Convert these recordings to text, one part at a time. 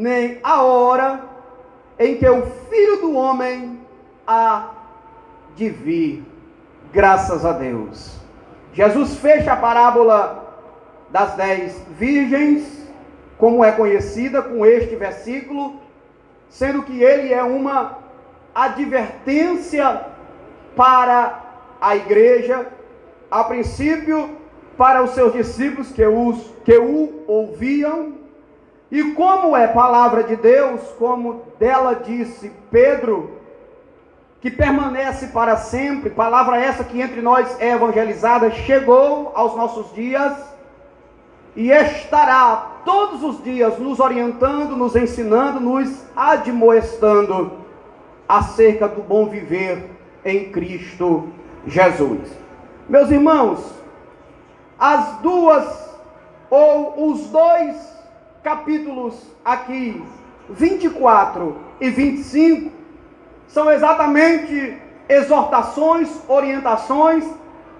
nem a hora em que o Filho do Homem há de vir. Graças a Deus. Jesus fecha a parábola das 10 virgens, como é conhecida, com este versículo, sendo que ele é uma advertência para a igreja, a princípio para os seus discípulos que o ouviam, e como é palavra de Deus, como dela disse Pedro, que permanece para sempre, palavra essa que entre nós é evangelizada, chegou aos nossos dias, e estará todos os dias nos orientando, nos ensinando, nos admoestando acerca do bom viver em Cristo Jesus. Meus irmãos, as duas ou os dois capítulos aqui, 24 e 25, são exatamente exortações, orientações,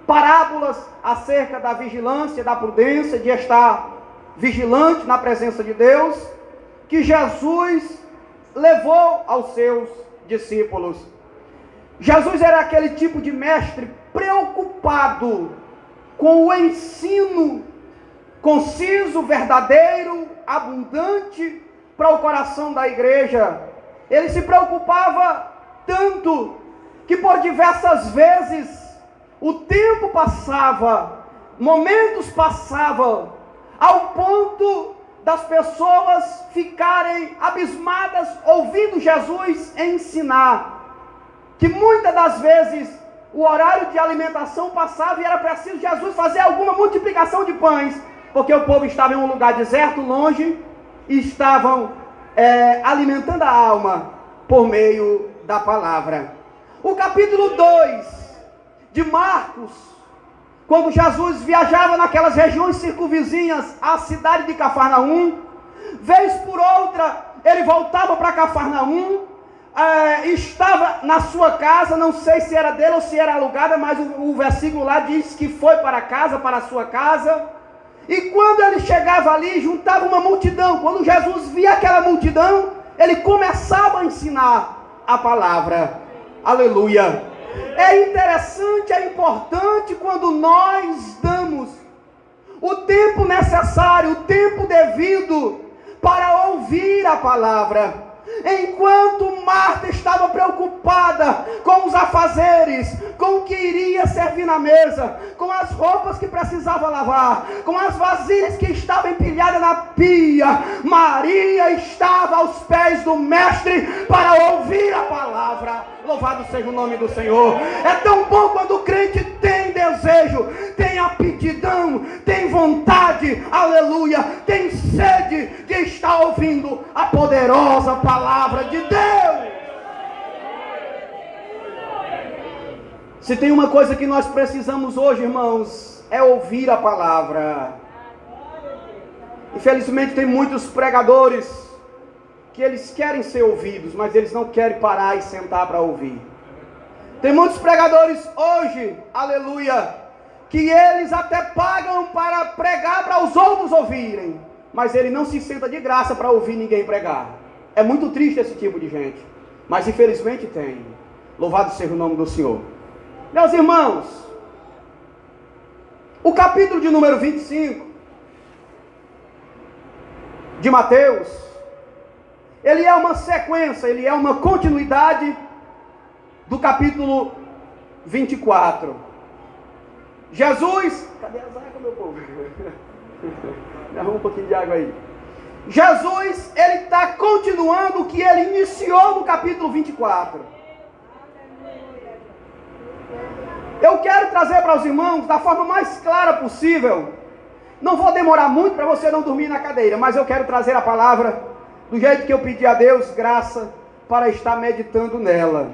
parábolas acerca da vigilância, da prudência, de estar vigilante na presença de Deus, que Jesus levou aos seus discípulos. Jesus era aquele tipo de mestre preocupado com o ensino conciso, verdadeiro, abundante para o coração da igreja. Ele se preocupava tanto que por diversas vezes o tempo passava, momentos passavam, ao ponto das pessoas ficarem abismadas ouvindo Jesus ensinar, que muitas das vezes o horário de alimentação passava e era preciso Jesus fazer alguma multiplicação de pães, porque o povo estava em um lugar deserto, longe, e estavam alimentando a alma por meio da palavra. O capítulo 2 de Marcos, quando Jesus viajava naquelas regiões circunvizinhas à cidade de Cafarnaum, vez por outra ele voltava para Cafarnaum, estava na sua casa, não sei se era dele ou se era alugada, mas o versículo lá diz que foi para casa, para a sua casa, e quando ele chegava ali, juntava uma multidão. Quando Jesus via aquela multidão, ele começava a ensinar a palavra. Aleluia! É interessante, é importante quando nós damos o tempo necessário, o tempo devido para ouvir a palavra. Enquanto Marta estava preocupada com os afazeres, com o que iria servir na mesa, com as roupas que precisava lavar, com as vasilhas que estavam empilhadas na pia, Maria estava aos pés do Mestre para ouvir a palavra. Louvado seja o nome do Senhor. É tão bom quando o crente tem desejo, tem aptidão, tem vontade, aleluia, tem sede de estar ouvindo a poderosa palavra de Deus. Se tem uma coisa que nós precisamos hoje, irmãos, é ouvir a palavra. Infelizmente tem muitos pregadores que eles querem ser ouvidos, mas eles não querem parar e sentar para ouvir. Tem muitos pregadores hoje, aleluia, que eles até pagam para pregar para os outros ouvirem, mas ele não se senta de graça para ouvir ninguém pregar. É muito triste esse tipo de gente, mas infelizmente tem. Louvado seja o nome do Senhor. Meus irmãos, o capítulo de número 25 de Mateus, ele é uma sequência, ele é uma continuidade do capítulo 24. Jesus, cadê a zaga, meu povo? Me arruma um pouquinho de água aí. Jesus, ele está continuando o que ele iniciou no capítulo 24. Eu quero trazer para os irmãos da forma mais clara possível. Não vou demorar muito para você não dormir na cadeira, mas eu quero trazer a palavra do jeito que eu pedi a Deus graça para estar meditando nela.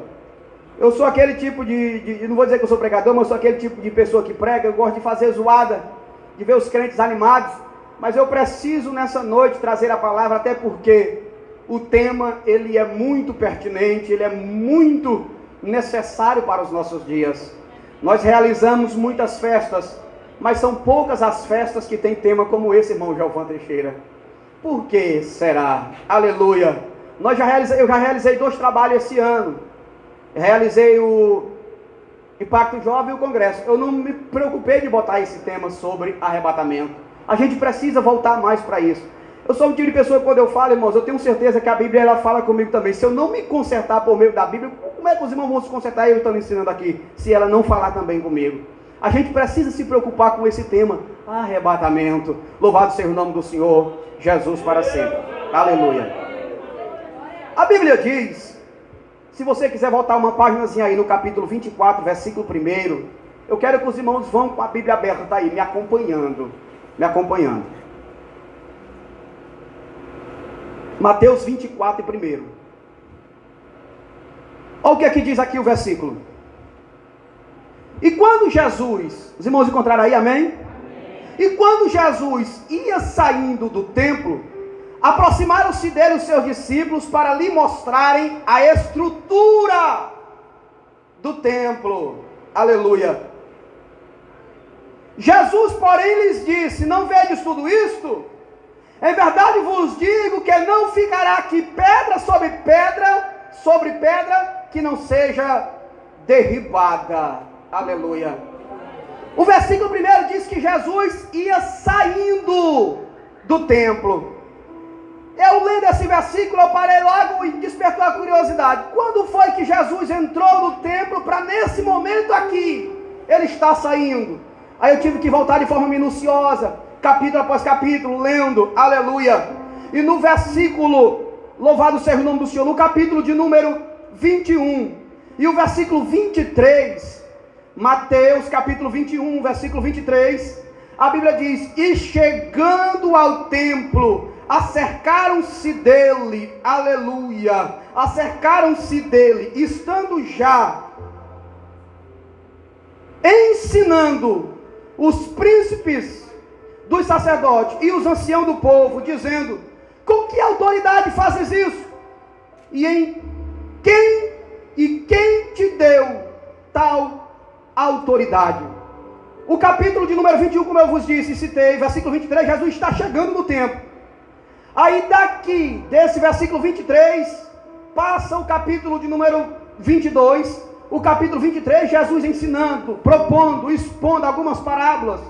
Eu sou aquele tipo não vou dizer que eu sou pregador, mas eu sou aquele tipo de pessoa que prega. Eu gosto de fazer zoada, de ver os crentes animados, mas eu preciso nessa noite trazer a palavra, até porque o tema ele é muito pertinente, ele é muito necessário para os nossos dias. Nós realizamos muitas festas, mas são poucas as festas que têm tema como esse, irmão Gelvan Teixeira. Por que será? Aleluia. Eu já realizei 2 trabalhos esse ano. Realizei o Impacto Jovem e o Congresso. Eu não me preocupei de botar esse tema sobre arrebatamento. A gente precisa voltar mais para isso. Eu sou um tipo de pessoa que quando eu falo, irmãos, eu tenho certeza que a Bíblia ela fala comigo também. Se eu não me consertar por meio da Bíblia, como é que os irmãos vão se consertar? Eu estou ensinando aqui, se ela não falar também comigo. A gente precisa se preocupar com esse tema, arrebatamento. Louvado seja o nome do Senhor, Jesus para sempre. Aleluia. A Bíblia diz, se você quiser voltar uma páginazinha aí no capítulo 24, versículo 1, eu quero que os irmãos vão com a Bíblia aberta, tá aí, me acompanhando. Mateus 24, 1. Olha o que aqui diz aqui o versículo. E quando Jesus, os irmãos encontraram aí, amém? Amém. E quando Jesus ia saindo do templo, aproximaram-se dele os seus discípulos para lhe mostrarem a estrutura do templo. Aleluia. Jesus, porém, lhes disse: não vedes tudo isto? Em verdade vos digo que não ficará aqui pedra sobre pedra, que não seja derribada. Aleluia. O versículo 1 diz que Jesus ia saindo do templo. Eu lendo esse versículo, eu parei logo e despertou a curiosidade. Quando foi que Jesus entrou no templo para nesse momento aqui, ele está saindo? Aí eu tive que voltar de forma minuciosa, capítulo após capítulo, lendo, aleluia. E no versículo, louvado seja o nome do Senhor, no capítulo de número 21, e o versículo 23, Mateus capítulo 21, versículo 23, a Bíblia diz: e chegando ao templo, acercaram-se dele, aleluia, acercaram-se dele, estando já ensinando os príncipes dos sacerdotes e os anciãos do povo, dizendo: com que autoridade fazes isso? E quem te deu tal autoridade? O capítulo de número 21, como eu vos disse, citei, versículo 23, Jesus está chegando no templo. Aí daqui, desse versículo 23, passa o capítulo de número 22, o capítulo 23, Jesus ensinando, propondo, expondo algumas parábolas,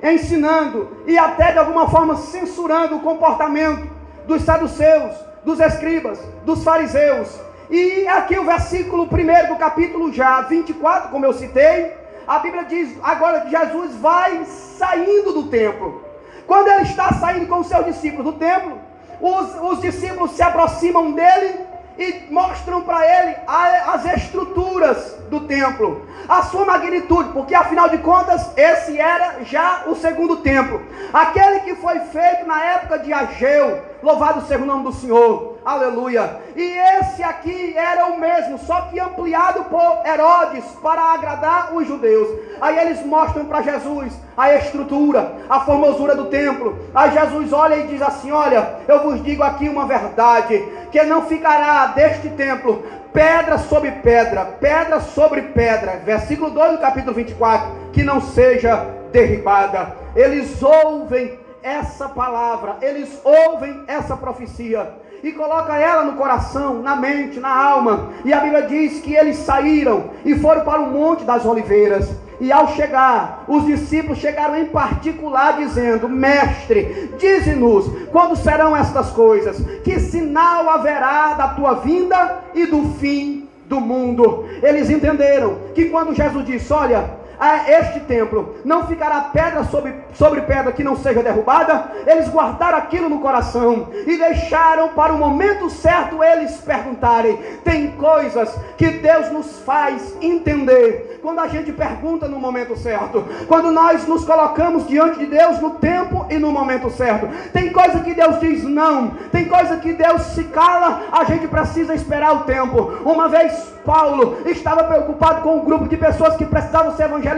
ensinando e até de alguma forma censurando o comportamento dos saduceus, dos escribas, dos fariseus. E aqui o versículo 1 do capítulo já 24, como eu citei, a Bíblia diz agora que Jesus vai saindo do templo. Quando ele está saindo com os seus discípulos do templo, os discípulos se aproximam dele e mostram para ele as estruturas do templo, a sua magnitude, porque afinal de contas esse era já o segundo templo, aquele que foi feito na época de Ageu, louvado seja o nome do Senhor, aleluia. E esse aqui era o mesmo, só que ampliado por Herodes para agradar os judeus. Aí eles mostram para Jesus a estrutura, a formosura do templo. Aí Jesus olha e diz assim: olha, eu vos digo aqui uma verdade, que não ficará deste templo pedra sobre pedra, pedra sobre pedra, versículo 2 do capítulo 24, que não seja derribada. Eles ouvem essa palavra, eles ouvem essa profecia e colocam ela no coração, na mente, na alma. E a Bíblia diz que eles saíram e foram para o Monte das Oliveiras. E ao chegar, os discípulos chegaram em particular dizendo: mestre, dize-nos quando serão estas coisas, que sinal haverá da tua vinda e do fim do mundo. Eles entenderam que quando Jesus disse: olha, este templo não ficará pedra sobre pedra que não seja derrubada, eles guardaram aquilo no coração e deixaram para o momento certo eles perguntarem. Tem coisas que Deus nos faz entender quando a gente pergunta no momento certo, quando nós nos colocamos diante de Deus no tempo e no momento certo. Tem coisa que Deus diz não, tem coisa que Deus se cala, a gente precisa esperar o tempo. Uma vez Paulo estava preocupado com um grupo de pessoas que precisavam ser evangelizadas.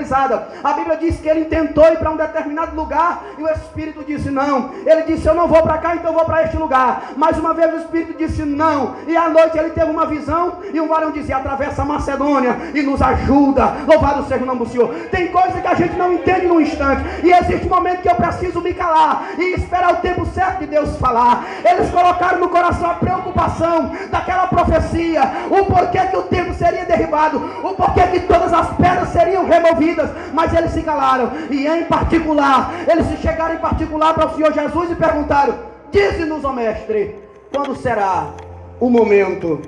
A Bíblia diz que ele tentou ir para um determinado lugar e o Espírito disse não. Ele disse: eu não vou para cá, então eu vou para este lugar. Mais uma vez o Espírito disse não. E à noite ele teve uma visão e um varão dizia: atravessa a Macedônia e nos ajuda Louvado seja o nome do Senhor. Tem coisa que a gente não entende num instante, e existe um momento que eu preciso me calar e esperar o tempo certo de Deus falar. Eles colocaram no coração a preocupação daquela profecia, o porquê que o templo seria derribado, o porquê que todas as pedras seriam removidas, mas eles se calaram. E em particular, eles se chegaram em particular para o Senhor Jesus e perguntaram: dize-nos, ó mestre, quando será o momento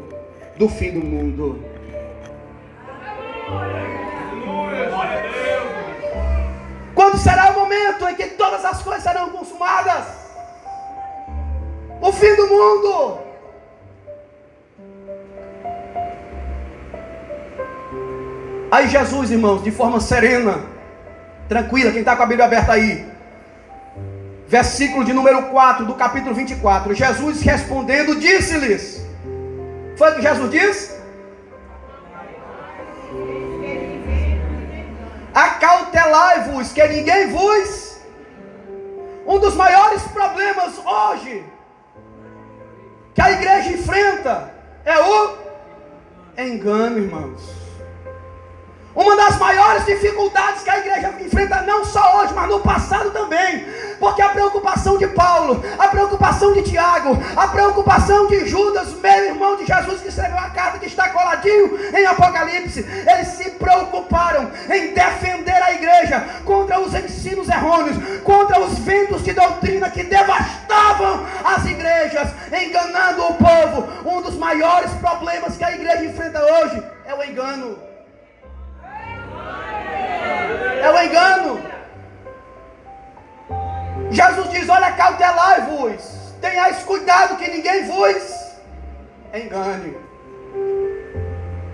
do fim do mundo? Quando será o momento em que todas as coisas serão consumadas? O fim do mundo. Aí Jesus, irmãos, de forma serena, tranquila, quem está com a Bíblia aberta aí, versículo de número 4 do capítulo 24, Jesus respondendo disse-lhes, foi o que Jesus disse? Acautelai-vos, que ninguém vos. Um dos maiores problemas hoje que a igreja enfrenta é o engano, irmãos. Uma das maiores dificuldades que a igreja enfrenta, não só hoje, mas no passado também, porque a preocupação de Paulo, a preocupação de Tiago, a preocupação de Judas, meu irmão de Jesus, que escreveu a carta que está coladinho em Apocalipse, eles se preocuparam em defender a igreja contra os ensinos errôneos, contra os ventos de doutrina que devastavam as igrejas, enganando o povo. Um dos maiores problemas que a igreja enfrenta hoje é o engano. É o engano. Jesus diz: olha, cautelai-vos, tenhais cuidado que ninguém vos engane.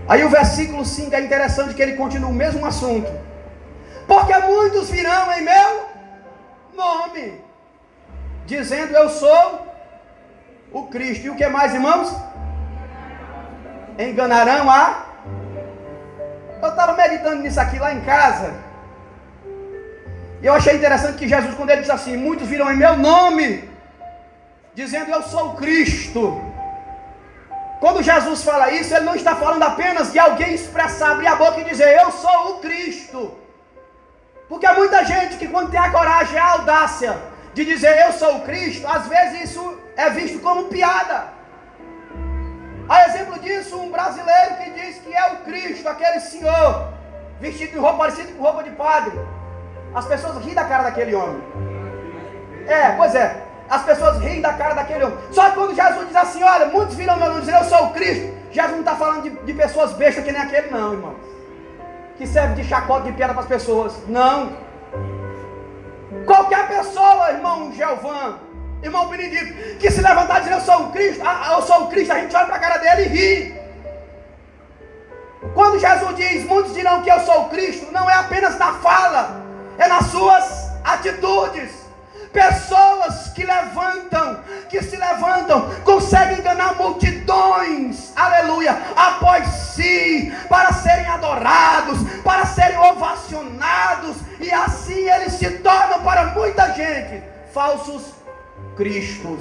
Aí o versículo 5 é interessante, que ele continua o mesmo assunto. Porque muitos virão em meu nome, dizendo eu sou o Cristo. E o que mais, irmãos? Enganarão a... Eu estava meditando nisso aqui lá em casa, e eu achei interessante que Jesus, quando ele diz assim, muitos virão em meu nome, dizendo eu sou o Cristo. Quando Jesus fala isso, ele não está falando apenas de alguém expressar, abrir a boca e dizer eu sou o Cristo. Porque há muita gente que, quando tem a coragem, a audácia de dizer eu sou o Cristo, às vezes isso é visto como piada. A exemplo disso, um brasileiro que diz que é o Cristo, aquele senhor vestido de roupa parecida com roupa de padre. As pessoas riem da cara daquele homem. Pois é, as pessoas riem da cara daquele homem. Só que quando Jesus diz assim, olha, muitos viram meu nome dizer eu sou o Cristo, Jesus não está falando de pessoas bestas que nem aquele não, irmãos, que serve de chacota, de piada para as pessoas. Não. Qualquer pessoa, irmão Gelvan, irmão Benedito, que se levantar e dizer eu sou o Cristo, a gente olha para a cara dele e ri. Quando Jesus diz, muitos dirão que eu sou o Cristo, não é apenas na fala, é nas suas atitudes. Pessoas que se levantam, conseguem enganar multidões, aleluia, após si, para serem adorados, para serem ovacionados, e assim eles se tornam para muita gente falsos cristos.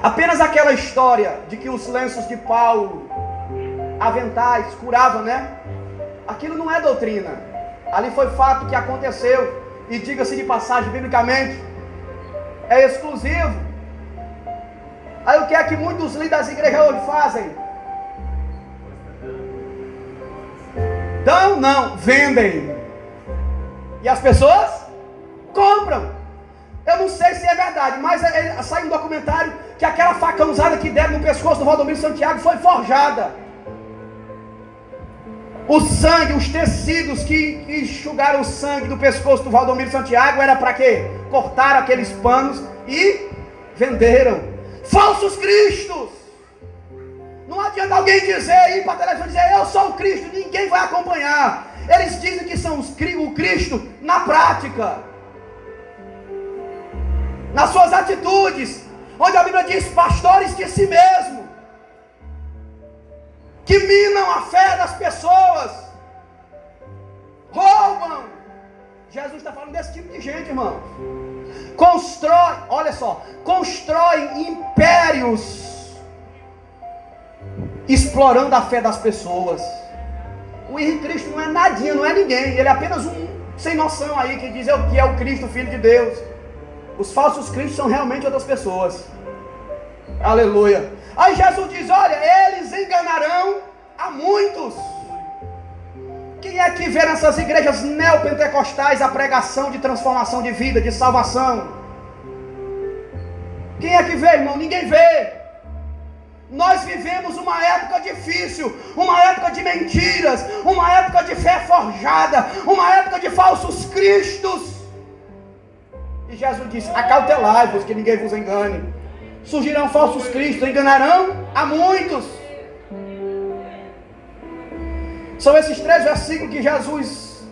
Apenas aquela história de que os lenços de Paulo, aventais, curavam, né? Aquilo não é doutrina. Ali foi fato que aconteceu. E diga-se de passagem, biblicamente, é exclusivo. Aí o que é que muitos líderes das igrejas hoje fazem? Não, vendem. E as pessoas compram. Eu não sei se é verdade, mas sai um documentário que aquela facãozada que deram no pescoço do Valdomiro Santiago foi forjada. O sangue, os tecidos que enxugaram o sangue do pescoço do Valdomiro Santiago era para quê? Cortaram aqueles panos e venderam. Falsos cristos. Não adianta alguém dizer, ir para a televisão dizer eu sou o Cristo, ninguém vai acompanhar. Eles dizem que são o Cristo na prática, nas suas atitudes, onde a Bíblia diz pastores de si mesmo, que minam a fé das pessoas, roubam. Jesus está falando desse tipo de gente, irmãos. Constroem impérios explorando a fé das pessoas. O Henrique Cristo não é nadinha, não é ninguém. Ele é apenas um sem noção aí que diz que é o Cristo, Filho de Deus. Os falsos cristos são realmente outras pessoas. Aleluia. Aí Jesus diz, olha, eles enganarão a muitos. Quem é que vê nessas igrejas neopentecostais a pregação de transformação de vida, de salvação? Quem é que vê, irmão? Ninguém vê. Nós vivemos uma época difícil, uma época de mentiras, uma época de fé forjada, uma época de falsos cristos. E Jesus disse, acautelai-vos que ninguém vos engane. Surgirão falsos cristos, enganarão a muitos. São esses 3 versículos que Jesus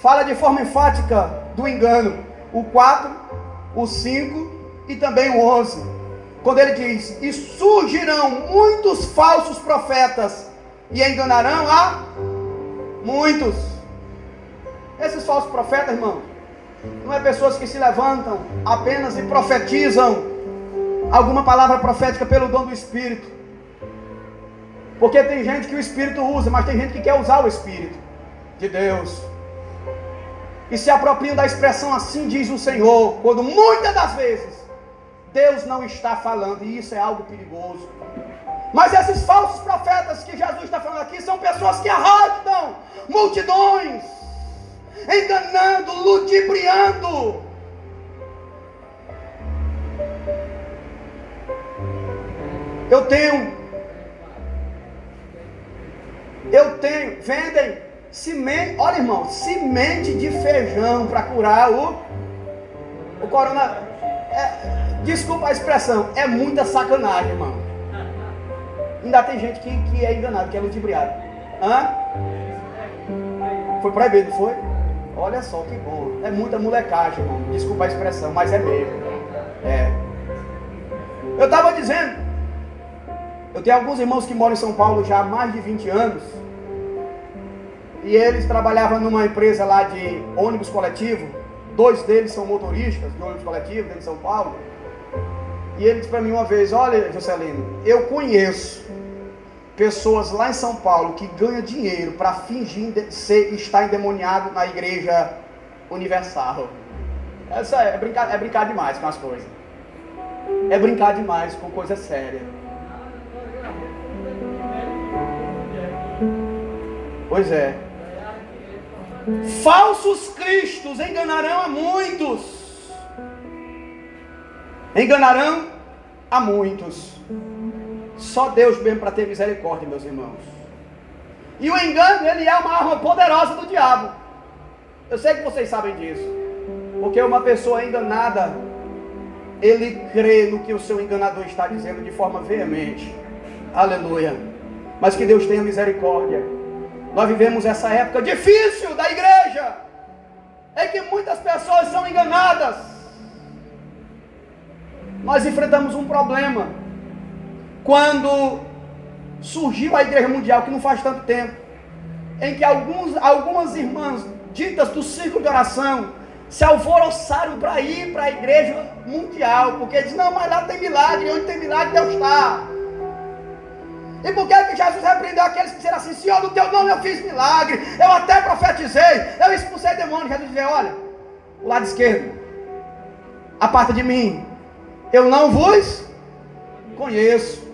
fala de forma enfática do engano. O 4, o 5 e também o 11. Quando ele diz, e surgirão muitos falsos profetas e enganarão a muitos. Esses falsos profetas, irmão, não é pessoas que se levantam apenas e profetizam alguma palavra profética pelo dom do Espírito. Porque tem gente que o Espírito usa, mas tem gente que quer usar o Espírito de Deus. E se apropriam da expressão assim diz o Senhor, quando muitas das vezes Deus não está falando, e isso é algo perigoso. Mas esses falsos profetas que Jesus está falando aqui são pessoas que arrastam multidões, enganando, ludibriando. Vendem semente, olha irmão, semente de feijão para curar o corona. Desculpa a expressão, é muita sacanagem, irmão. Ainda tem gente que é enganado, que é ludibriado. Foi proibido, não foi? Olha só que bom. É muita molecagem, irmão. Desculpa a expressão, mas é mesmo. Eu estava dizendo, eu tenho alguns irmãos que moram em São Paulo já há mais de 20 anos. E eles trabalhavam numa empresa lá de ônibus coletivo. 2 deles são motoristas de ônibus coletivo dentro de São Paulo. E ele disse para mim uma vez, olha Juscelino, eu conheço pessoas lá em São Paulo que ganham dinheiro para fingir estar endemoniado na igreja universal. Essa é brincar demais com as coisas. É brincar demais com coisa séria. Pois é. Falsos cristos enganarão a muitos. Enganarão a muitos. Só Deus mesmo para ter misericórdia, meus irmãos. E o engano, ele é uma arma poderosa do diabo. Eu sei que vocês sabem disso. Porque uma pessoa enganada, ele crê no que o seu enganador está dizendo de forma veemente. Aleluia. Mas que Deus tenha misericórdia. Nós vivemos essa época difícil da igreja, em que muitas pessoas são enganadas. Nós enfrentamos um problema quando surgiu a igreja mundial, que não faz tanto tempo, em que algumas irmãs ditas do círculo de oração se alvoroçaram para ir para a igreja mundial, porque diz, não, mas lá tem milagre, onde tem milagre Deus está. E por que Jesus repreendeu aqueles que disseram assim, Senhor, no teu nome eu fiz milagre, eu até profetizei, eu expulsei demônio? Jesus disse, olha, o lado esquerdo, aparta de mim, eu não vos conheço.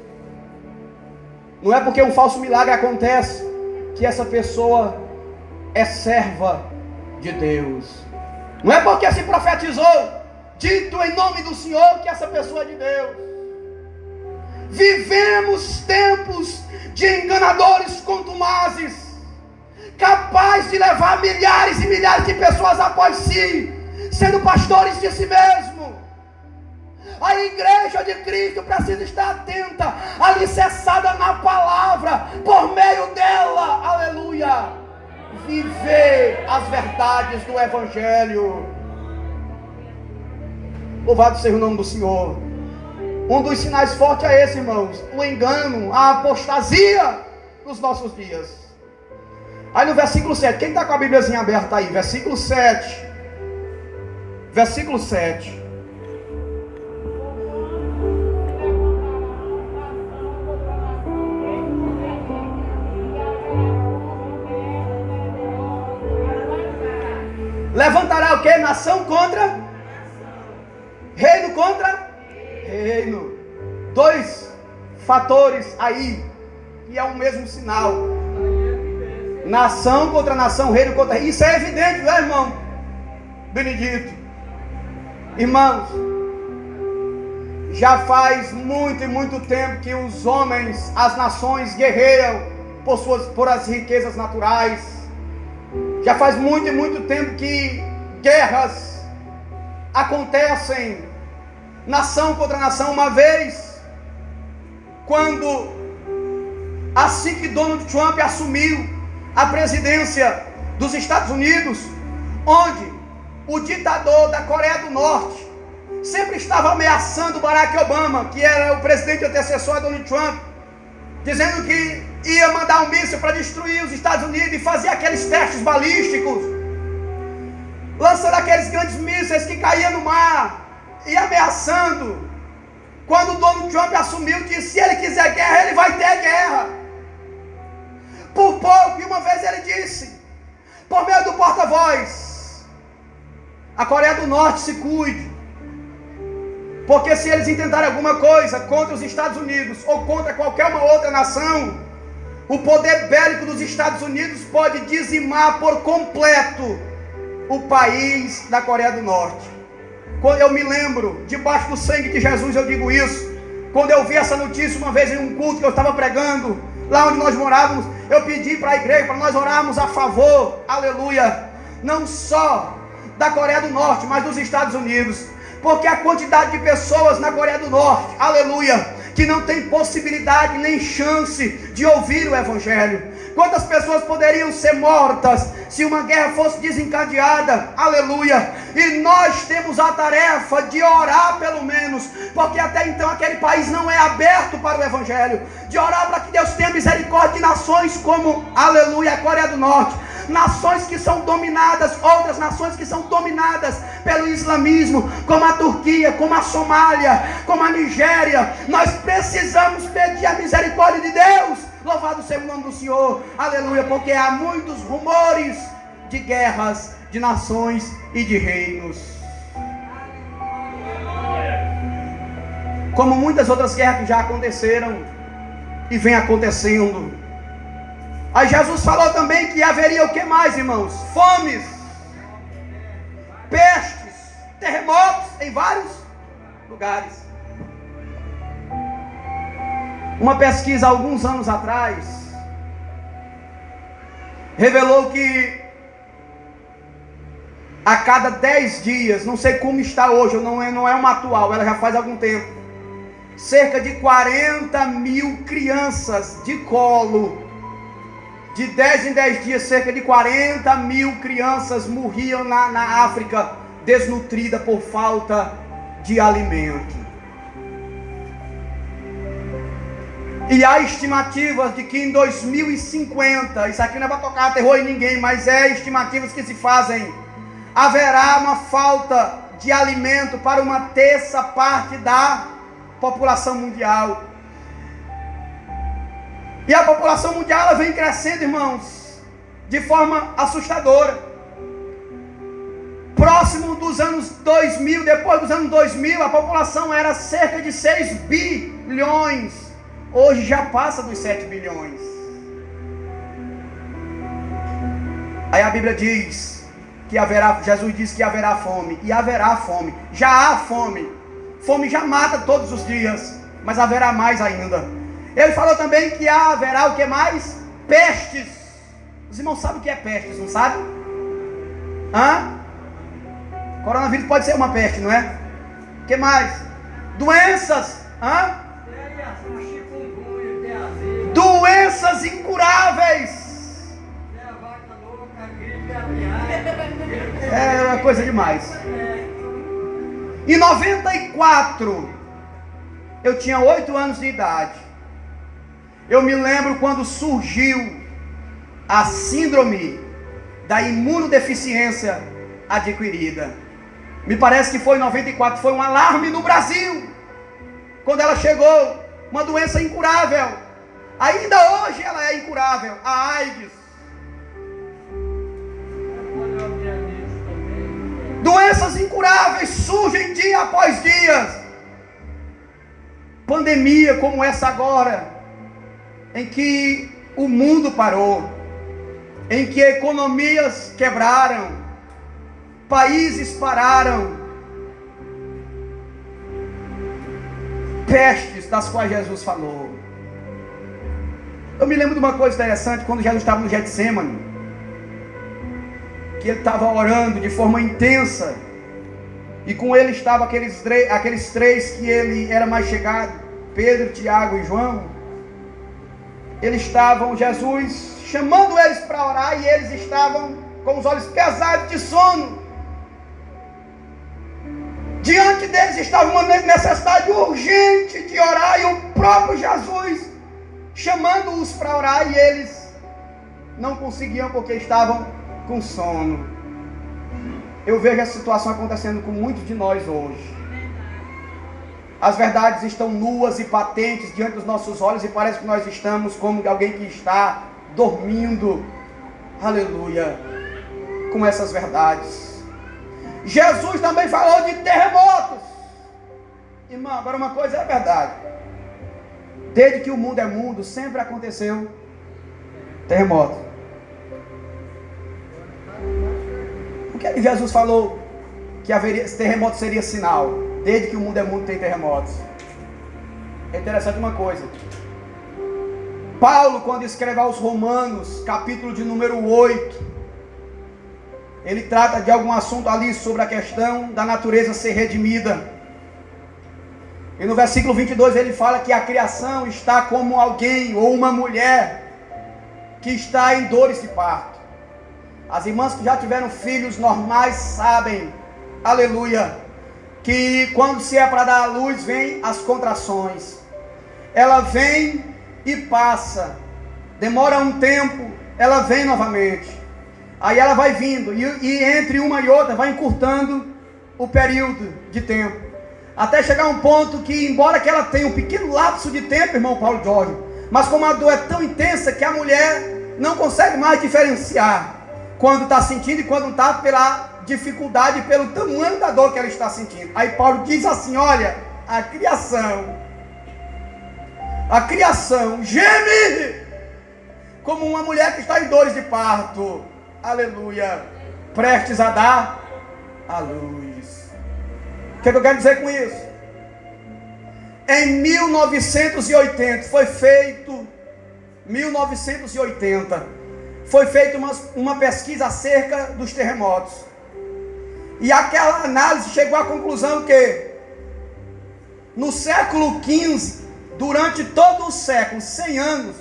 Não é porque um falso milagre acontece que essa pessoa é serva de Deus. Não é porque se profetizou, dito em nome do Senhor, que essa pessoa é de Deus. Vivemos tempos de enganadores contumazes, capazes de levar milhares e milhares de pessoas após si, sendo pastores de si mesmo. A igreja de Cristo precisa estar atenta, alicerçada na palavra, por meio dela, aleluia, viver as verdades do Evangelho. Louvado seja o nome do Senhor. Um dos sinais fortes é esse, irmãos, o engano, a apostasia nos nossos dias. Aí no versículo 7, quem está com a Bíbliazinha aberta aí? Versículo 7. Versículo 7. nação contra reino contra reino. Dois fatores aí, e é o mesmo sinal. Nação contra nação, reino contra reino. Isso é evidente, não é, irmão Benedito? Irmãos, já faz muito e muito tempo que os homens, as nações guerreiam por as riquezas naturais. Já faz muito e muito tempo que guerras acontecem, nação contra nação. Uma vez, quando, assim que Donald Trump assumiu a presidência dos Estados Unidos, onde o ditador da Coreia do Norte sempre estava ameaçando Barack Obama, que era o presidente antecessor a Donald Trump, dizendo que ia mandar um míssil para destruir os Estados Unidos e fazer aqueles testes balísticos, lançando aqueles grandes mísseis que caíam no mar e ameaçando. Quando Donald Trump assumiu, disse: se ele quiser guerra, ele vai ter guerra. Por pouco, e uma vez ele disse, por meio do porta-voz: a Coreia do Norte se cuide, porque se eles intentarem alguma coisa contra os Estados Unidos ou contra qualquer uma outra nação, o poder bélico dos Estados Unidos pode dizimar por completo o país da Coreia do Norte. Quando eu me lembro, debaixo do sangue de Jesus eu digo isso, quando eu vi essa notícia uma vez em um culto que eu estava pregando, lá onde nós morávamos, eu pedi para a igreja, para nós orarmos a favor, aleluia, não só da Coreia do Norte, mas dos Estados Unidos, porque a quantidade de pessoas na Coreia do Norte, aleluia, que não tem possibilidade nem chance de ouvir o Evangelho. Quantas pessoas poderiam ser mortas se uma guerra fosse desencadeada, aleluia, e nós temos a tarefa de orar pelo menos, porque até então aquele país não é aberto para o Evangelho, de orar para que Deus tenha misericórdia de nações como, aleluia, a Coreia do Norte, nações que são dominadas, outras nações que são dominadas pelo islamismo, como a Turquia, como a Somália, como a Nigéria. Nós precisamos pedir a misericórdia de Deus. Louvado seja o nome do Senhor, aleluia, porque há muitos rumores de guerras, de nações e de reinos, como muitas outras guerras que já aconteceram e vem acontecendo. Aí Jesus falou também que haveria o que mais, irmãos? Fomes, pestes, terremotos em vários lugares. Uma pesquisa há alguns anos atrás revelou que a cada 10 dias, não sei como está hoje, não é uma atual, ela já faz algum tempo, cerca de 40 mil crianças de colo, de 10 em 10 dias, cerca de 40 mil crianças morriam na África, desnutrida por falta de alimento. E há estimativas de que em 2050, isso aqui não é para tocar terror em ninguém, mas é estimativas que se fazem, haverá uma falta de alimento para uma terça parte da população mundial. E a população mundial ela vem crescendo, irmãos, de forma assustadora. Próximo dos anos 2000, depois dos anos 2000, a população era cerca de 6 bilhões. Hoje já passa dos 7 bilhões. Aí a Bíblia diz que haverá, Jesus diz que haverá fome, e haverá fome. Já há fome. Fome já mata todos os dias, mas haverá mais ainda. Ele falou também que haverá o que mais? Pestes. Os irmãos sabem o que é pestes, não sabem? Coronavírus pode ser uma peste, não é? O que mais? Doenças. Doenças incuráveis. É uma coisa demais. Em 94, eu tinha 8 anos de idade. Eu me lembro quando surgiu a síndrome da imunodeficiência adquirida. Me parece que foi em 94, foi um alarme no Brasil, quando ela chegou, uma doença incurável. Ainda hoje ela é incurável, a AIDS. Doenças incuráveis surgem dia após dia. Pandemia como essa agora, em que o mundo parou, em que economias quebraram, países pararam, pestes das quais Jesus falou. Eu me lembro de uma coisa interessante, quando Jesus estava no Getsemane, que ele estava orando de forma intensa, e com ele estavam aqueles três que ele era mais chegado, Pedro, Tiago e João. Eles estavam, Jesus chamando eles para orar, e eles estavam com os olhos pesados de sono. Diante deles estava uma necessidade urgente de orar, e o próprio Jesus chamando-os para orar, e eles não conseguiam porque estavam com sono. Eu vejo essa situação acontecendo com muitos de nós hoje. As verdades estão nuas e patentes diante dos nossos olhos, e parece que nós estamos como alguém que está dormindo, aleluia, com essas verdades. Jesus também falou de terremotos. Irmão, agora uma coisa é verdade: desde que o mundo é mundo, sempre aconteceu terremoto. Por que Jesus falou que esse terremoto seria sinal? Desde que o mundo é mundo tem terremotos. É interessante uma coisa. Paulo, quando escreve aos Romanos, capítulo de número 8, ele trata de algum assunto ali sobre a questão da natureza ser redimida. E no versículo 22 ele fala que a criação está como alguém ou uma mulher que está em dores de parto. As irmãs que já tiveram filhos normais sabem, aleluia, que quando se é para dar à luz, vem as contrações. Ela vem e passa, demora um tempo, ela vem novamente. Aí ela vai vindo, e entre uma e outra vai encurtando o período de tempo, até chegar a um ponto que, embora que ela tenha um pequeno lapso de tempo, irmão Paulo Jorge, mas como a dor é tão intensa que a mulher não consegue mais diferenciar quando está sentindo e quando não está, pela dificuldade, pelo tamanho da dor que ela está sentindo. Aí Paulo diz assim: olha, a criação geme como uma mulher que está em dores de parto, aleluia, prestes a dar à luz. O que eu quero dizer com isso? Em 1980 foi feita uma pesquisa acerca dos terremotos. E aquela análise chegou à conclusão que no século XV, durante todo o século, 100 anos,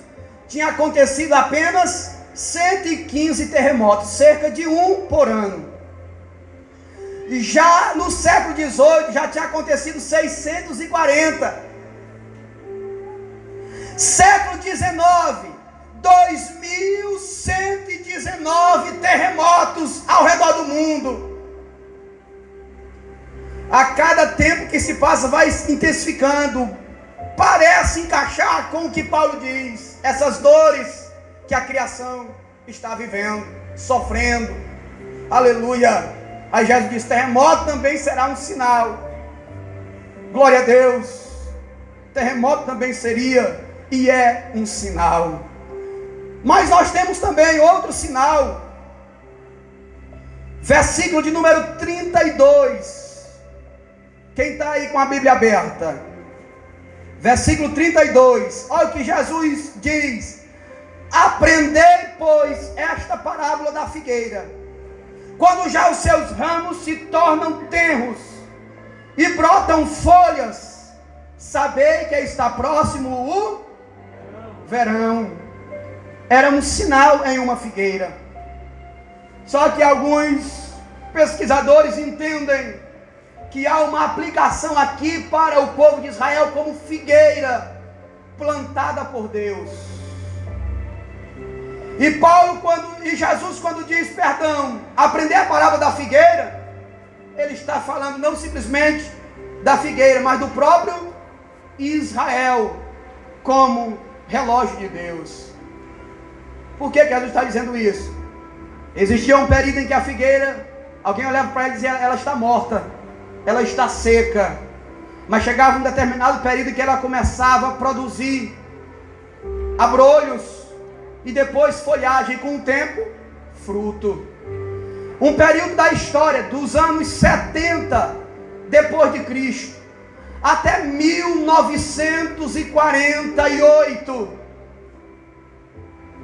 tinha acontecido apenas 115 terremotos, cerca de um por ano. E já no século XVIII já tinha acontecido 640. Século XIX, 2119 terremotos ao redor do mundo. A cada tempo que se passa vai intensificando. Parece encaixar com o que Paulo diz, essas dores que a criação está vivendo, sofrendo, aleluia. Aí Jesus diz: terremoto também será um sinal. Glória a Deus. Terremoto também seria e é um sinal. Mas nós temos também outro sinal. Versículo de número 32. Quem está aí com a Bíblia aberta? Versículo 32. Olha o que Jesus diz: aprendei, pois, esta parábola da figueira. Quando já os seus ramos se tornam tenros e brotam folhas, sabei que está próximo o verão. Era um sinal em uma figueira. Só que alguns pesquisadores entendem que há uma aplicação aqui para o povo de Israel como figueira plantada por Deus. E Jesus quando diz, aprender a palavra da figueira, ele está falando não simplesmente da figueira, mas do próprio Israel como relógio de Deus. Por que Jesus está dizendo isso? Existia um período em que a figueira, Alguém olhava para ela e dizia: ela está morta, ela está seca. Mas chegava um determinado período que ela começava a produzir abrolhos e depois folhagem, e com o tempo, fruto. Um período da história dos anos 70 depois de Cristo até 1948,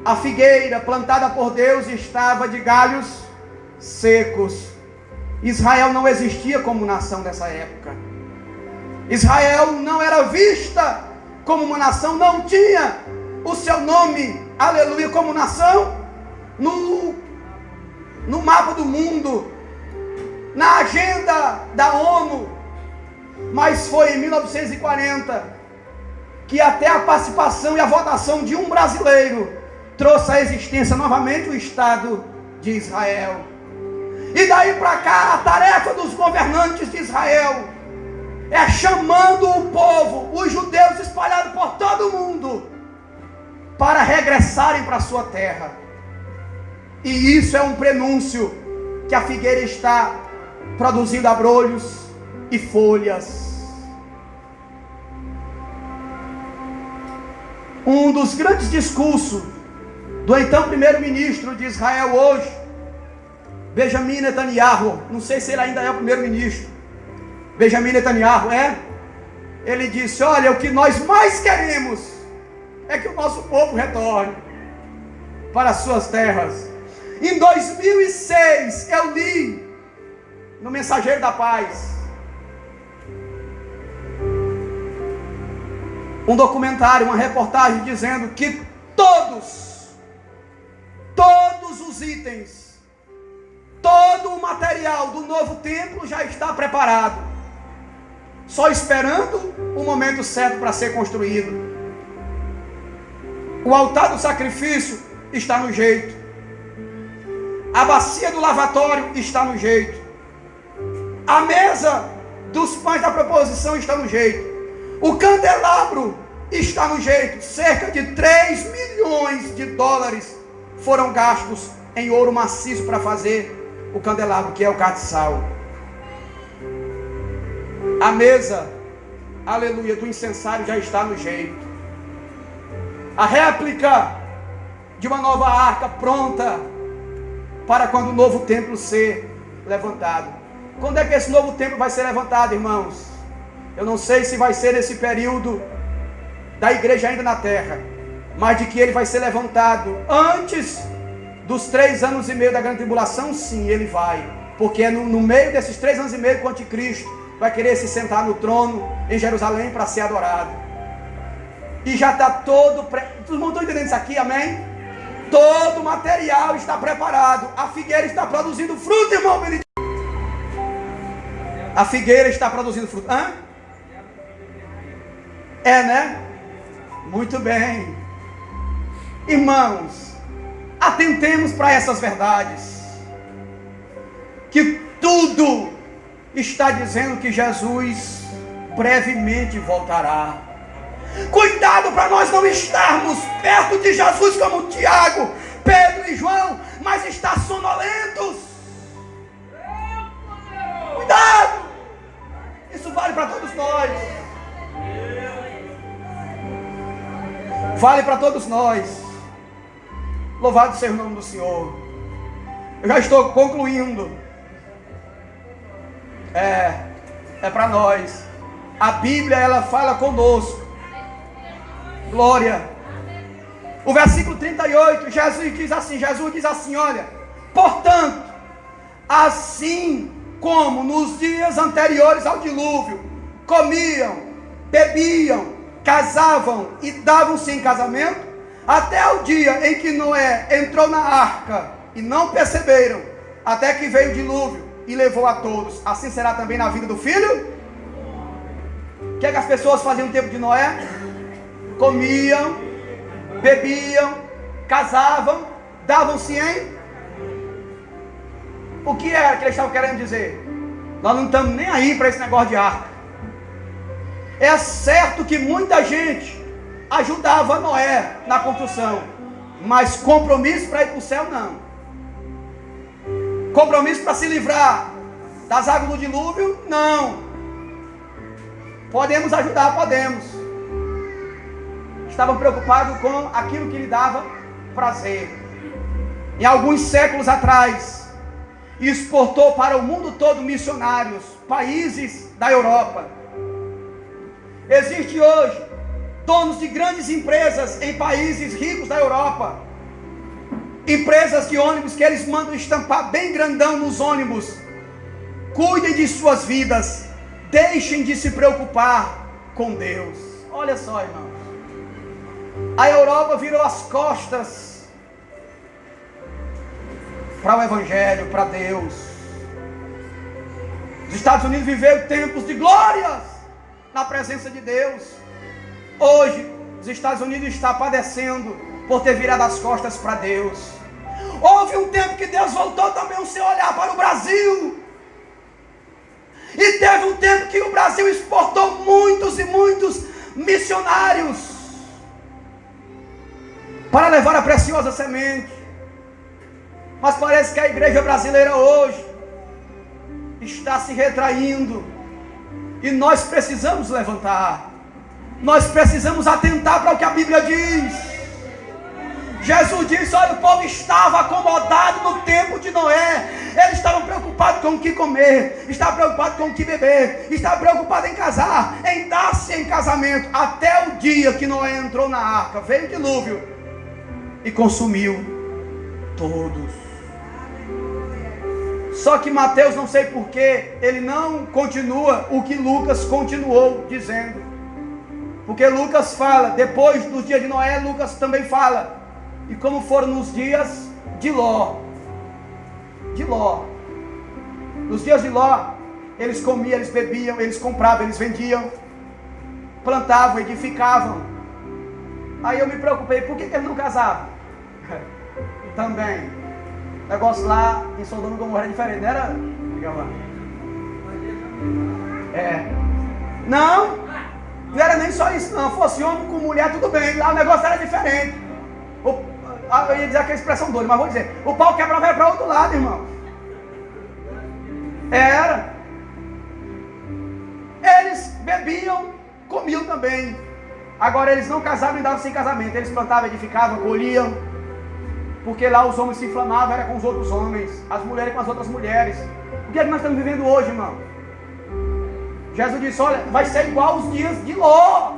a figueira plantada por Deus estava de galhos secos. Israel não existia como nação nessa época. Israel não era vista como uma nação, não tinha o seu nome, aleluia, como nação no mapa do mundo, na agenda da ONU. Mas foi em 1940 que até a participação e a votação de um brasileiro trouxe à existência novamente o Estado de Israel. E daí para cá, a tarefa dos governantes de Israel é chamando o povo, os judeus espalhados por todo o mundo, para regressarem para a sua terra. E isso é um prenúncio que a figueira está produzindo abrolhos e folhas. Um dos grandes discursos do então primeiro-ministro de Israel hoje, Benjamin Netanyahu, não sei se ele ainda é o primeiro-ministro, Benjamin Netanyahu, ele disse: olha, o que nós mais queremos é que o nosso povo retorne para as suas terras. Em 2006 eu li no Mensageiro da Paz um documentário, uma reportagem dizendo que todos os itens, todo o material do novo templo já está preparado, só esperando o momento certo para ser construído. O altar do sacrifício está no jeito, a bacia do lavatório está no jeito, a mesa dos pães da proposição está no jeito, o candelabro está no jeito. Cerca de 3 milhões de dólares foram gastos em ouro maciço para fazer o candelabro, que é o castiçal. A mesa, aleluia, do incensário já está no jeito. A réplica de uma nova arca pronta para quando o novo templo ser levantado. Quando é que esse novo templo vai ser levantado, irmãos? Eu não sei se vai ser nesse período da igreja ainda na terra, mas de que ele vai ser levantado antes dos 3 anos e meio da grande tribulação, sim, ele vai. Porque é no meio desses 3 anos e meio que o anticristo vai querer se sentar no trono em Jerusalém para ser adorado. E já está todo... Todo mundo está entendendo isso aqui, amém? Todo o material está preparado. A figueira está produzindo fruto, irmão. A figueira está produzindo fruto. Hã? É, né? Muito bem. Irmãos, atentemos para essas verdades. Que tudo está dizendo que Jesus brevemente voltará. Cuidado para nós não estarmos perto de Jesus como Tiago, Pedro e João, mas estar sonolentos. Cuidado! Isso vale para todos nós. Vale para todos nós. Louvado seja o nome do Senhor. Eu já estou concluindo. É para nós. A Bíblia, ela fala conosco. Glória. O versículo 38, Jesus diz assim, olha: portanto, assim como nos dias anteriores ao dilúvio, comiam, bebiam, casavam e davam-se em casamento, até o dia em que Noé entrou na arca e não perceberam, até que veio o dilúvio e levou a todos, assim será também na vida do Filho. O que é que as pessoas faziam no tempo de Noé? Comiam, bebiam, casavam, davam-se em... O que era que eles estavam querendo dizer? Nós não estamos nem aí para esse negócio de arca. É certo que muita gente ajudava Noé na construção, mas compromisso para ir para o céu não. Compromisso para se livrar das águas do dilúvio? Não. Podemos ajudar? Podemos. Estavam preocupados com aquilo que lhe dava prazer. Em alguns séculos atrás, exportou para o mundo todo missionários, países da Europa. Existe hoje donos de grandes empresas em países ricos da Europa. Empresas de ônibus que eles mandam estampar bem grandão nos ônibus. Cuidem de suas vidas. Deixem de se preocupar com Deus. Olha só, irmãos. A Europa virou as costas para o Evangelho, para Deus. Os Estados Unidos viveram tempos de glórias na presença de Deus. Hoje, os Estados Unidos estão padecendo por ter virado as costas para Deus. Houve um tempo que Deus voltou também o seu olhar para o Brasil. E teve um tempo que o Brasil exportou muitos e muitos missionários para levar a preciosa semente. Mas parece que a igreja brasileira hoje está se retraindo. E nós precisamos levantar. Nós precisamos atentar para o que a Bíblia diz. Jesus disse, olha, o povo estava acomodado no tempo de Noé. Eles estavam preocupados com o que comer, estavam preocupados com o que beber, estavam preocupados em casar, em dar-se em casamento, até o dia que Noé entrou na arca. Veio o dilúvio e consumiu todos. Só que Mateus, não sei porquê, ele não continua o que Lucas continuou dizendo. Porque Lucas fala, depois dos dias de Noé, Lucas também fala. E como foram nos dias de Ló. De Ló. Nos dias de Ló, eles comiam, eles bebiam, eles compravam, eles vendiam, plantavam, edificavam. Aí eu me preocupei, por que eles não casavam? Também. O negócio lá em Sodoma e Gomorra era diferente, não era? Não era nem só isso não. Fosse homem com mulher, tudo bem. Lá o negócio era diferente. Eu ia dizer aquela expressão doida, mas vou dizer, o pau quebrava para outro lado, irmão. Era. Eles bebiam, comiam também. Agora eles não casavam e davam sem casamento. Eles plantavam, edificavam, colhiam. Porque lá os homens se inflamavam, era com os outros homens, as mulheres com as outras mulheres. O que é que nós estamos vivendo hoje, irmão? Jesus disse, olha, vai ser igual aos dias de Ló.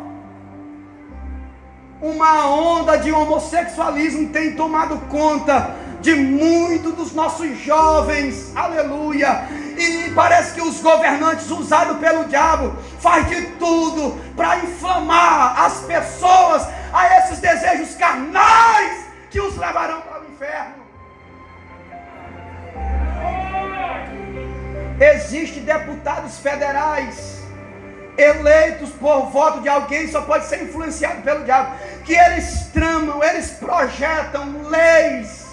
Uma onda de homossexualismo tem tomado conta de muitos dos nossos jovens, aleluia. E parece que os governantes, usados pelo diabo, faz de tudo para inflamar as pessoas a esses desejos carnais que os levarão para o inferno. Existem deputados federais eleitos por voto de alguém, só pode ser influenciado pelo diabo, que eles tramam, eles projetam leis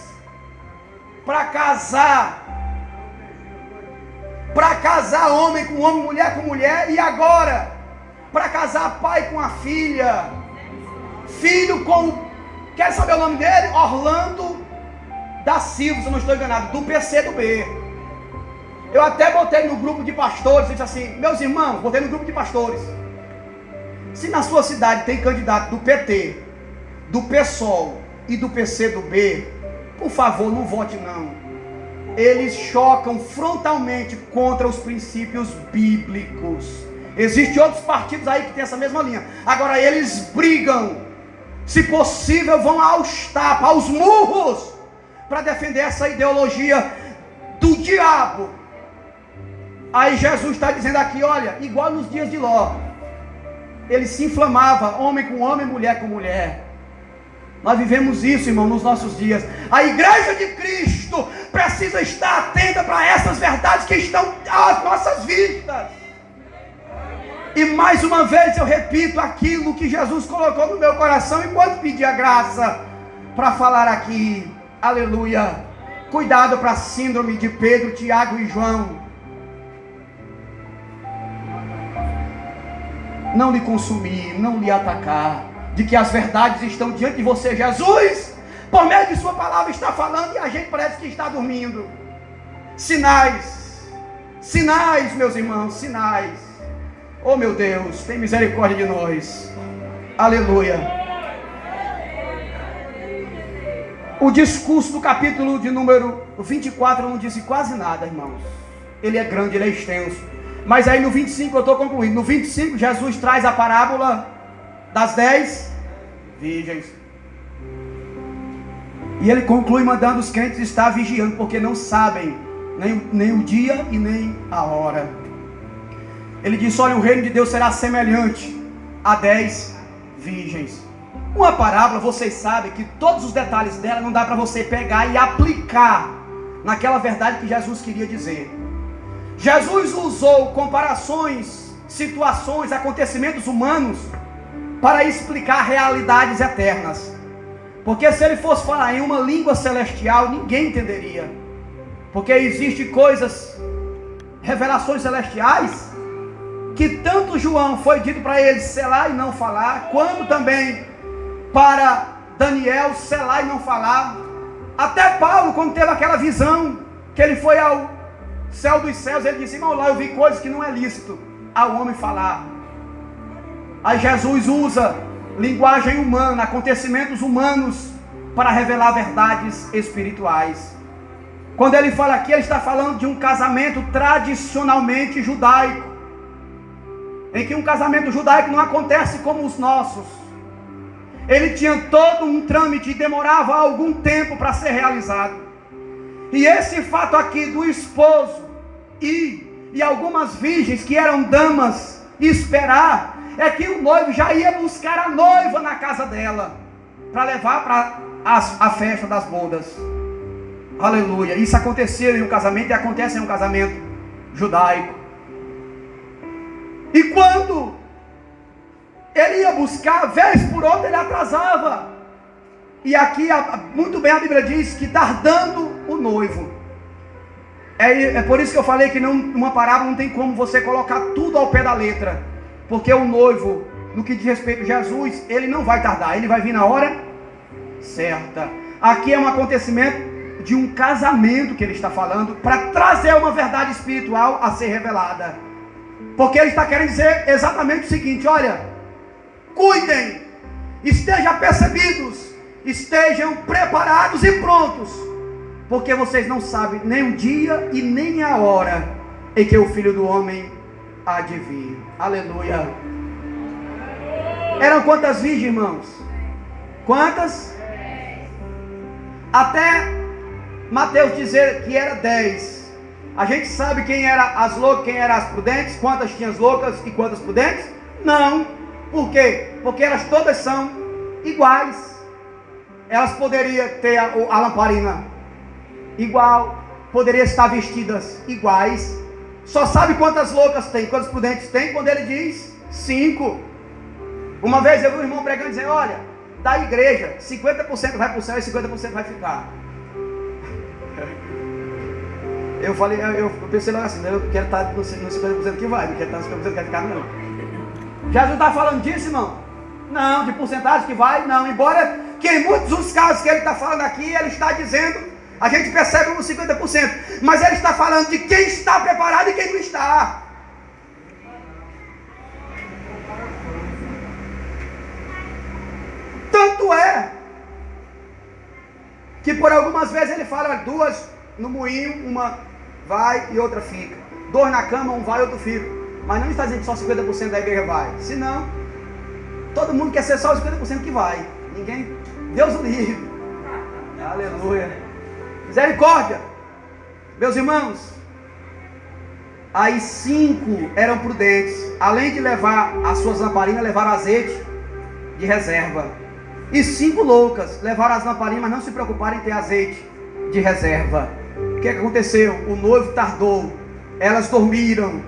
para casar homem com homem, mulher com mulher, e agora para casar pai com a filha, filho com, quer saber o nome dele? Orlando da Silva, se eu não estou enganado, do PCdoB. Eu até botei no grupo de pastores, disse assim, meus irmãos, botei no grupo de pastores, se na sua cidade tem candidato do PT, do PSOL e do PCdoB, por favor, não vote não. Eles chocam frontalmente contra os princípios bíblicos. Existem outros partidos aí que tem essa mesma linha. Agora eles brigam, se possível vão aos tapas, aos murros, para defender essa ideologia do diabo. Aí Jesus está dizendo aqui, olha, igual nos dias de Ló, ele se inflamava, homem com homem, mulher com mulher. Nós vivemos isso, irmão, nos nossos dias. A igreja de Cristo precisa estar atenta para essas verdades que estão às nossas vistas. E mais uma vez eu repito aquilo que Jesus colocou no meu coração enquanto pedia graça para falar aqui. Aleluia. Cuidado para a síndrome de Pedro, Tiago e João. Não lhe consumir, não lhe atacar, de que as verdades estão diante de você. Jesus, por meio de sua palavra, está falando e a gente parece que está dormindo. Sinais, sinais, meus irmãos, sinais. Oh meu Deus, tem misericórdia de nós. Aleluia. O discurso do capítulo de número 24 não disse quase nada, irmãos. Ele é grande, ele é extenso. Mas aí no 25 eu estou concluindo. No 25 Jesus traz a parábola das 10 virgens. E ele conclui mandando os crentes estar vigiando, porque não sabem nem o dia e nem a hora. Ele diz: olha, o reino de Deus será semelhante a 10 virgens. Uma parábola, vocês sabem que todos os detalhes dela não dá para você pegar e aplicar naquela verdade que Jesus queria dizer. Jesus usou comparações, situações, acontecimentos humanos para explicar realidades eternas. Porque se ele fosse falar em uma língua celestial, ninguém entenderia. Porque existem coisas, revelações celestiais, que tanto João foi dito para ele selar e não falar, quanto também para Daniel selar e não falar. Até Paulo, quando teve aquela visão, que ele foi ao céu dos céus, ele disse: irmão, lá eu vi coisas que não é lícito ao homem falar. Aí Jesus usa linguagem humana, acontecimentos humanos, para revelar verdades espirituais. Quando ele fala aqui, ele está falando de um casamento tradicionalmente judaico, em que um casamento judaico não acontece como os nossos. Ele tinha todo um trâmite e demorava algum tempo para ser realizado. E esse fato aqui do esposo e algumas virgens que eram damas esperar, é que o noivo já ia buscar a noiva na casa dela, para levar para a festa das bodas. Aleluia. Isso aconteceu em um casamento e acontece em um casamento judaico. E quando ele ia buscar, vez por outra ele atrasava. E aqui, muito bem, a Bíblia diz que tardando o noivo. É por isso que eu falei que numa parábola não tem como você colocar tudo ao pé da letra. Porque o noivo, no que diz respeito a Jesus, ele não vai tardar, ele vai vir na hora certa. Aqui é um acontecimento de um casamento que ele está falando, para trazer uma verdade espiritual a ser revelada. Porque ele está querendo dizer exatamente o seguinte: olha, cuidem, estejam apercebidos, estejam preparados e prontos, porque vocês não sabem nem o dia e nem a hora em que o Filho do Homem há de vir. Aleluia. Eram quantas virgens, irmãos? Quantas? Até Mateus dizer que era 10. A gente sabe quem era as loucas, quem eram as prudentes, quantas tinham as loucas e quantas prudentes? Não. Por quê? Porque elas todas são iguais. Elas poderiam ter a lamparina igual, poderiam estar vestidas iguais. Só sabe quantas loucas tem, quantas prudentes tem, quando ele diz 5. Uma vez eu vi um irmão pregando dizendo: olha, da igreja 50% vai para o céu e 50% vai ficar. Eu falei, eu pensei logo assim: eu quero estar no 50% que vai, não quero estar no 50% que vai ficar, não. Jesus está falando disso, irmão? Não, de porcentagem que vai, não. Embora que em muitos dos casos que ele está falando aqui, ele está dizendo, a gente percebe uns 50%, mas ele está falando de quem está preparado e quem não está. Tanto é que por algumas vezes ele fala: 2 no moinho, uma vai e outra fica. 2 na cama, um vai e outro fica. Mas não está dizendo que só 50% da igreja vai. Senão, todo mundo quer ser só os 50% que vai. Ninguém, Deus o livre. Aleluia. Misericórdia. Meus irmãos, aí 5 eram prudentes. Além de levar as suas lamparinas, levaram azeite de reserva. E 5 loucas levaram as lamparinas, mas não se preocuparam em ter azeite de reserva. O que aconteceu? O noivo tardou, elas dormiram,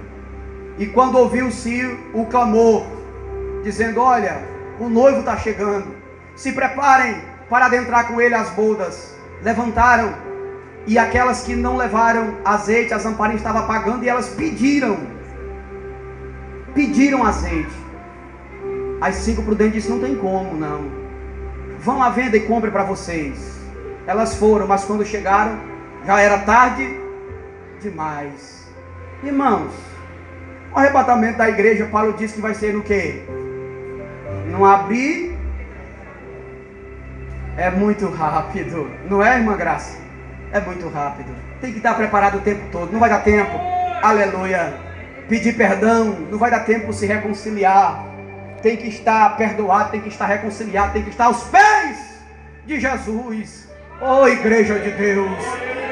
e quando ouviu-se o clamor, dizendo: olha, o noivo está chegando, se preparem para adentrar com ele as bodas. Levantaram, e aquelas que não levaram azeite, as lamparinas estavam apagando, e elas pediram azeite. As 5 prudentes disseram: não tem como, não, vão à venda e comprem para vocês. Elas foram, mas quando chegaram, já era tarde demais. Irmãos, o arrebatamento da igreja, Paulo diz que vai ser no quê? Não abrir. É muito rápido, não é, irmã Graça? É muito rápido. Tem que estar preparado o tempo todo. Não vai dar tempo, aleluia, pedir perdão. Não vai dar tempo se reconciliar. Tem que estar perdoado, tem que estar reconciliado, tem que estar aos pés de Jesus. Oh, igreja de Deus,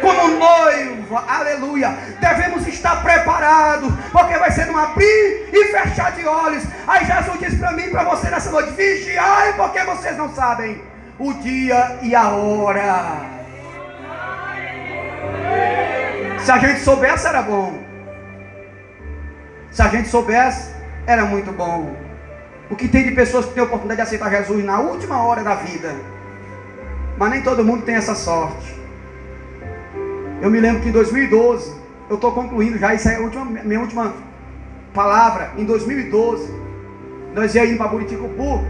como noiva, aleluia, devemos estar preparados, porque vai ser um abrir e fechar de olhos. Aí Jesus diz para mim e para você nessa noite: vigiai, porque vocês não sabem o dia e a hora. Se a gente soubesse, era bom. Se a gente soubesse, era muito bom. O que tem de pessoas que têm a oportunidade de aceitar Jesus na última hora da vida, mas nem todo mundo tem essa sorte. Eu me lembro que em 2012, eu estou concluindo já, isso é a minha última palavra. Em 2012, nós ia indo para Buriticupu,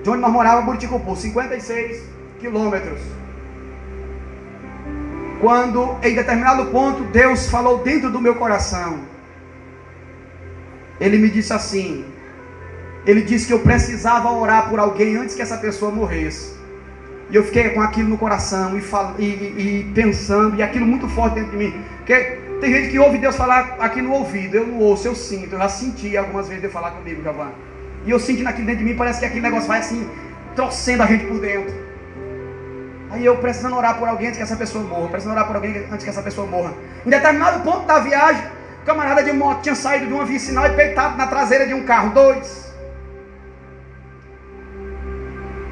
de onde nós morávamos, Buriticupu, 56 quilômetros. Quando em determinado ponto Deus falou dentro do meu coração, Ele me disse assim, Ele disse que eu precisava orar por alguém antes que essa pessoa morresse. E eu fiquei com aquilo no coração e pensando, e aquilo muito forte dentro de mim. Porque tem gente que ouve Deus falar aqui no ouvido, eu não ouço, eu sinto. Eu já senti algumas vezes Deus falar comigo, Giovanni. E eu senti naquilo dentro de mim, parece que aquele negócio vai assim, trouxendo a gente por dentro. Aí eu precisando orar por alguém antes que essa pessoa morra, precisando orar por alguém antes que essa pessoa morra. Em determinado ponto da viagem, o camarada de moto tinha saído de uma vicinal e peitado na traseira de um carro, dois.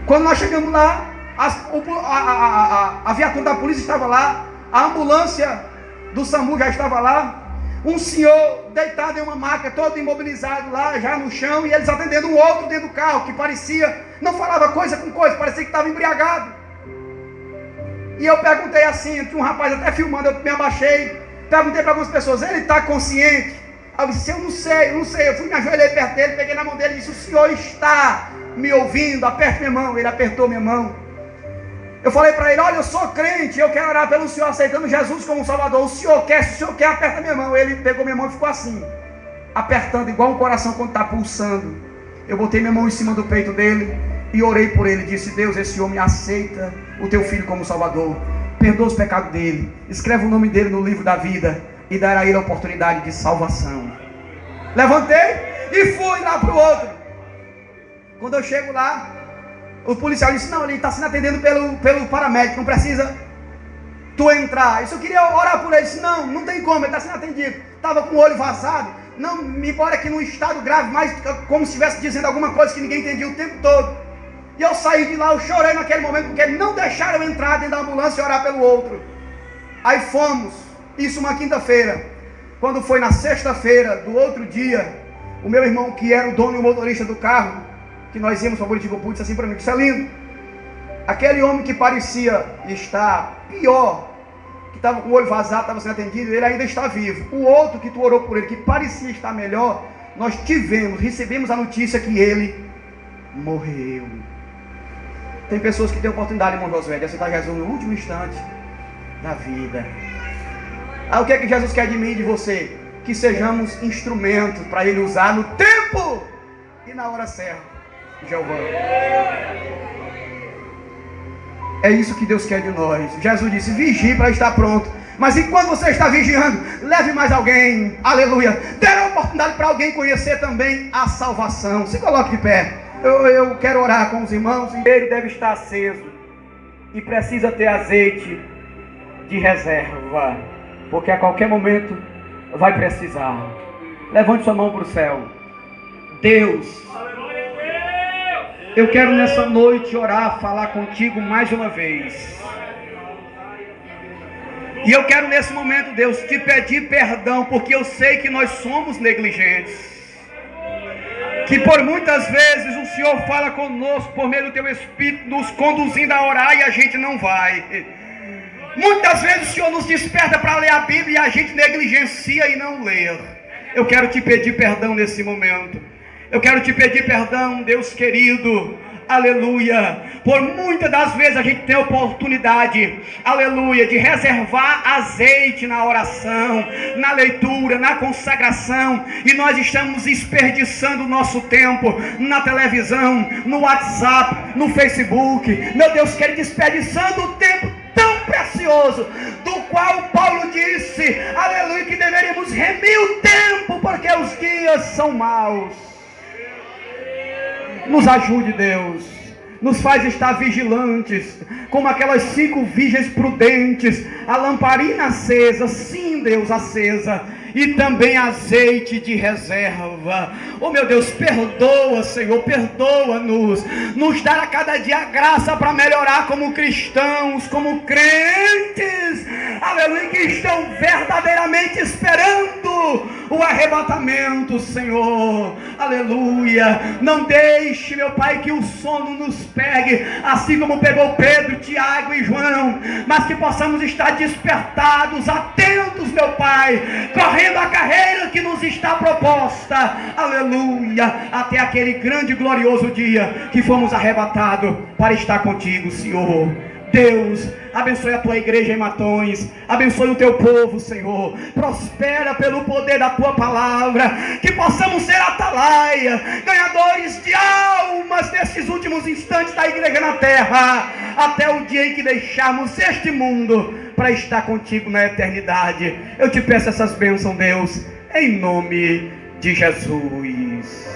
Quando nós chegamos lá, a viatura da polícia estava lá, a ambulância do SAMU já estava lá, um senhor deitado em uma maca, todo imobilizado lá, já no chão, e eles atendendo um outro dentro do carro, que parecia, não falava coisa com coisa, parecia que estava embriagado. E eu perguntei assim, tinha um rapaz até filmando, eu me abaixei, perguntei para algumas pessoas, ele está consciente? Aí eu disse, eu não sei, eu fui me ajoelhei perto dele, peguei na mão dele e disse, o senhor está me ouvindo? Aperte minha mão. Ele apertou minha mão. Eu falei para ele, olha, eu sou crente, eu quero orar pelo senhor, aceitando Jesus como Salvador. O senhor quer, se o senhor quer, aperta minha mão. Ele pegou minha mão e ficou assim, apertando igual um coração quando está pulsando. Eu botei minha mão em cima do peito dele e orei por ele, disse, Deus, esse homem aceita o teu filho como Salvador, perdoa os pecados dele, escreve o nome dele no livro da vida e dará a ele a oportunidade de salvação. Levantei e fui lá para o outro. Quando eu chego lá, o policial disse, não, ele está sendo atendido pelo paramédico, não precisa tu entrar. Isso eu queria orar por ele, disse, não tem como, ele está sendo atendido. Estava com o olho vazado, não, embora que num estado grave, mas como se estivesse dizendo alguma coisa que ninguém entendia o tempo todo. E eu saí de lá, eu chorei naquele momento, porque não deixaram eu entrar dentro da ambulância e orar pelo outro. Aí fomos, isso uma quinta-feira. Quando foi na sexta-feira do outro dia, o meu irmão, que era o dono e o motorista do carro, que nós íamos para Buriticupu, disse assim para mim, Celino, aquele homem que parecia estar pior, que estava com o olho vazado, estava sendo atendido, ele ainda está vivo. O outro que tu orou por ele, que parecia estar melhor, nós recebemos a notícia que ele morreu. Tem pessoas que têm a oportunidade, irmão Josué, de aceitar Jesus no último instante da vida. Aí o que é que Jesus quer de mim e de você? Que sejamos instrumentos para Ele usar no tempo e na hora certa. Jeová. É isso que Deus quer de nós. Jesus disse, vigie para estar pronto. Mas enquanto você está vigiando, leve mais alguém, aleluia. Dê a oportunidade para alguém conhecer também a salvação. Se coloque de pé. Eu quero orar com os irmãos. Ele deve estar aceso e precisa ter azeite de reserva, porque a qualquer momento vai precisar. Levante sua mão para o céu. Deus, eu quero nessa noite orar, falar contigo mais uma vez. E eu quero nesse momento, Deus, te pedir perdão, porque eu sei que nós somos negligentes. Que por muitas vezes o Senhor fala conosco por meio do teu Espírito, nos conduzindo a orar e a gente não vai. Muitas vezes o Senhor nos desperta para ler a Bíblia e a gente negligencia e não lê. Eu quero te pedir perdão nesse momento. Eu quero te pedir perdão, Deus querido, aleluia. Por muitas das vezes a gente tem a oportunidade, aleluia, de reservar azeite na oração, na leitura, na consagração, e nós estamos desperdiçando o nosso tempo na televisão, no WhatsApp, no Facebook. Meu Deus, quer desperdiçando o tempo tão precioso, do qual Paulo disse, aleluia, que deveríamos remir o tempo, porque os dias são maus. Nos ajude, Deus, nos faz estar vigilantes, como aquelas 5 virgens prudentes, a lamparina acesa, sim, Deus, acesa, e também azeite de reserva. Oh meu Deus, perdoa, Senhor, perdoa-nos, nos dá a cada dia a graça para melhorar como cristãos, como crentes, aleluia, que estão verdadeiramente esperando o arrebatamento, Senhor, aleluia. Não deixe, meu Pai, que o sono nos pegue, assim como pegou Pedro, Tiago e João, mas que possamos estar despertados, atentos, meu Pai, correndo a carreira que nos está proposta, aleluia, até aquele grande e glorioso dia que fomos arrebatados para estar contigo, Senhor. Deus, abençoe a tua igreja em Matões, abençoe o teu povo, Senhor, prospera pelo poder da tua palavra, que possamos ser atalaia, ganhadores de almas nesses últimos instantes da igreja na terra, até o dia em que deixarmos este mundo para estar contigo na eternidade. Eu te peço essas bênçãos, Deus, em nome de Jesus.